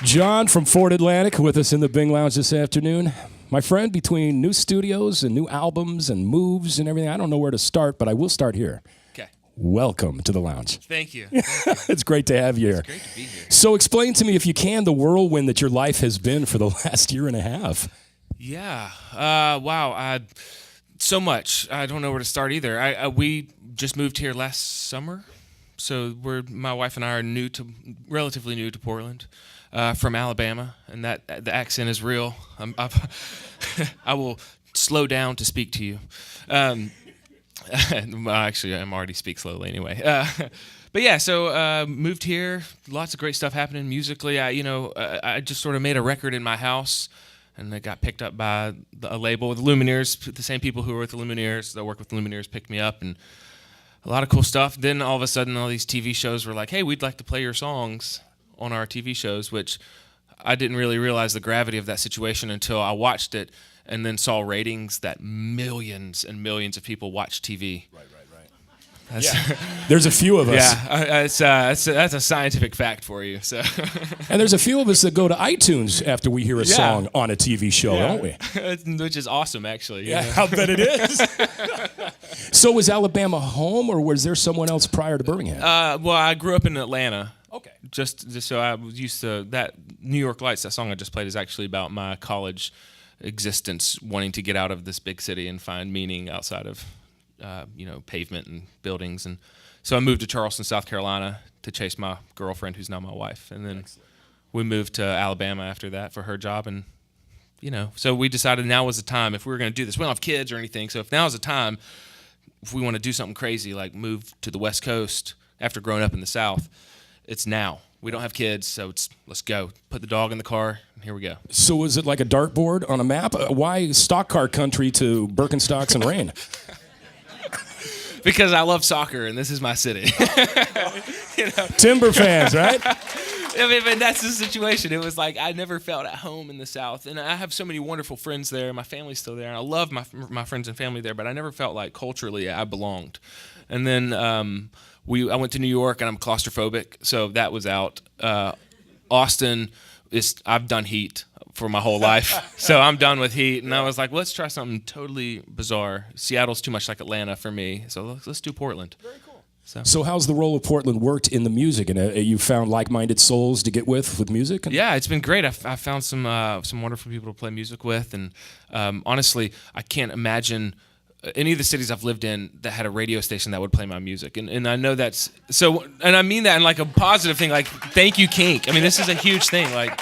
John from Fort Atlantic with us in the Bing Lounge this afternoon. My friend, between new studios and new albums and moves and everything, I don't know where to start, but I will start here. Okay. Welcome to the lounge. Thank you. It's great to have you here. It's great to be here. So explain to me, if you can, the whirlwind that your life has been for the last year and a half. Yeah. Wow. So much. I don't know where to start either. We just moved here last summer, so my wife and I are relatively new to Portland, from Alabama, and that the accent is real. I will slow down to speak to you. Actually, I'm already speak slowly anyway. But yeah, so moved here. Lots of great stuff happening musically. I just sort of made a record in my house, and it got picked up by a label, the Lumineers. The same people who were with the Lumineers that work with the Lumineers picked me up, and a lot of cool stuff. Then all of a sudden, all these TV shows were like, "Hey, we'd like to play your songs on our TV shows," which I didn't really realize the gravity of that situation until I watched it and then saw ratings that millions and millions of people watch TV. Right. There's a few of us. Yeah, that's a scientific fact for you. So, and there's a few of us that go to iTunes after we hear a song on a TV show, don't we? Which is awesome, actually. Yeah, I'll bet it is. So was Alabama home, or was there someone else prior to Birmingham? Well, I grew up in Atlanta. Okay. Just so I was used to that. New York Lights, that song I just played, is actually about my college existence, wanting to get out of this big city and find meaning outside of pavement and buildings. And so I moved to Charleston, South Carolina to chase my girlfriend, who's now my wife. And then we moved to Alabama after that for her job. And, so we decided now was the time if we were going to do this. We don't have kids or anything. So if now is the time, if we want to do something crazy, like move to the West Coast after growing up in the South, it's now. We don't have kids, so let's go. Put the dog in the car, and here we go. So was it like a dartboard on a map? Why stock car country to Birkenstocks and rain? Because I love soccer, and this is my city. Timber fans, right? I mean, that's the situation. It was like I never felt at home in the South, and I have so many wonderful friends there. My family's still there, and I love my friends and family there, but I never felt like culturally I belonged. And then I went to New York, and I'm claustrophobic, so that was out. Austin, I've done heat for my whole life, so I'm done with heat. And I was like, let's try something totally bizarre. Seattle's too much like Atlanta for me, so let's do Portland. Very cool. So how's the role of Portland worked in the music? And you found like-minded souls to get with music? Yeah, it's been great. I found some wonderful people to play music with, and honestly, I can't imagine any of the cities I've lived in that had a radio station that would play my music. And I know that's so, and I mean that in like a positive thing, like thank you, KINK. I mean, this is a huge thing. Like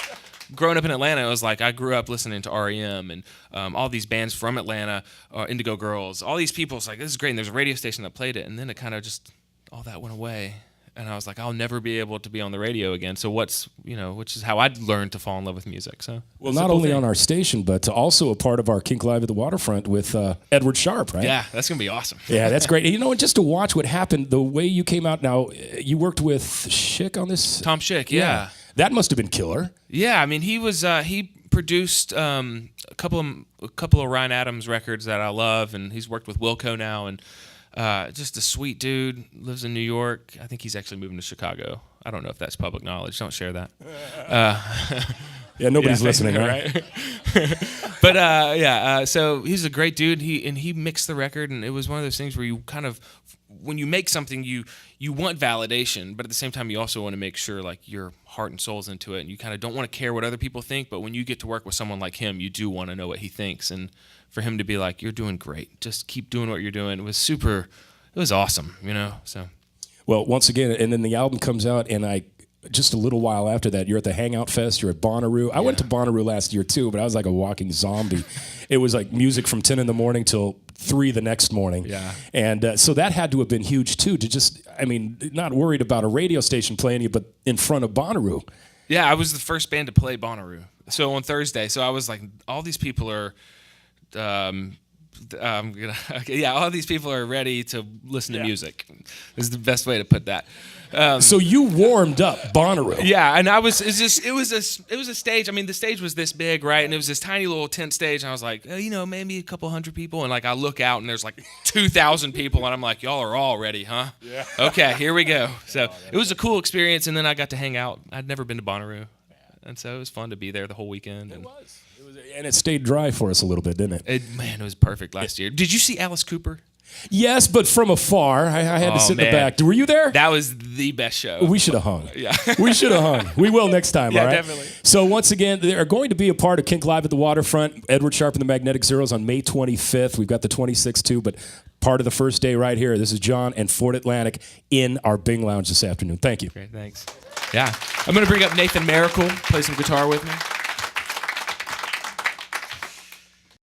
growing up in Atlanta, it was like I grew up listening to REM and all these bands from Atlanta, Indigo Girls, all these people. It's like, this is great. And there's a radio station that played it. And then it kind of just, all that went away. And I was like, I'll never be able to be on the radio again. So which is how I'd learned to fall in love with music. So well, not only on our station, but also a part of our KINK Live at the Waterfront with Edward Sharp, right? Yeah, that's gonna be awesome. Yeah, that's great. And just to watch what happened, the way you came out. Now, you worked with Schick on this. Tom Schick, yeah. That must have been killer. Yeah, I mean, he produced a couple of Ryan Adams records that I love, and he's worked with Wilco now, and. Just a sweet dude, lives in New York. I think he's actually moving to Chicago. I don't know if that's public knowledge. Don't share that. Yeah, nobody's listening, right? But so he's a great dude. He mixed the record, and it was one of those things where you kind of, when you make something, you want validation, but at the same time, you also want to make sure like your heart and soul's into it, and you kind of don't want to care what other people think. But when you get to work with someone like him, you do want to know what he thinks, and for him to be like, you're doing great, just keep doing what you're doing, it was awesome, so. Well, once again, and then the album comes out, and just a little while after that, you're at the Hangout Fest, you're at Bonnaroo. I went to Bonnaroo last year too, but I was like a walking zombie. It was like music from 10 in the morning till 3 the next morning. Yeah. And so that had to have been huge too, not worried about a radio station playing you, but in front of Bonnaroo. Yeah, I was the first band to play Bonnaroo. So on Thursday, so I was like, all these people are, all these people are ready to listen to music. Is the best way to put that. So you warmed up Bonnaroo. Yeah, and it was a stage. I mean, the stage was this big, right? And it was this tiny little tent stage. And I was like, maybe a couple hundred people. And like I look out and there's like 2,000 people, and I'm like, y'all are all ready, huh? Yeah. Okay, here we go. So it was a cool experience. And then I got to hang out. I'd never been to Bonnaroo. And so it was fun to be there the whole weekend. It was, and it stayed dry for us a little bit, didn't it? Man, it was perfect last year. Did you see Alice Cooper? Yes, but from afar. I had to sit in the back. Were you there? That was the best show. We should have hung. Yeah. We should have hung. We will next time, Yeah, all right? definitely. So once again, they are going to be a part of Kink Live at the Waterfront. Edward Sharpe and the Magnetic Zeros on May 25th. We've got the 26th too, but part of the first day right here. This is John and Fort Atlantic in our Bing Lounge this afternoon. Thank you. Great, thanks. Yeah. I'm going to bring up Nathan Miracle, play some guitar with me.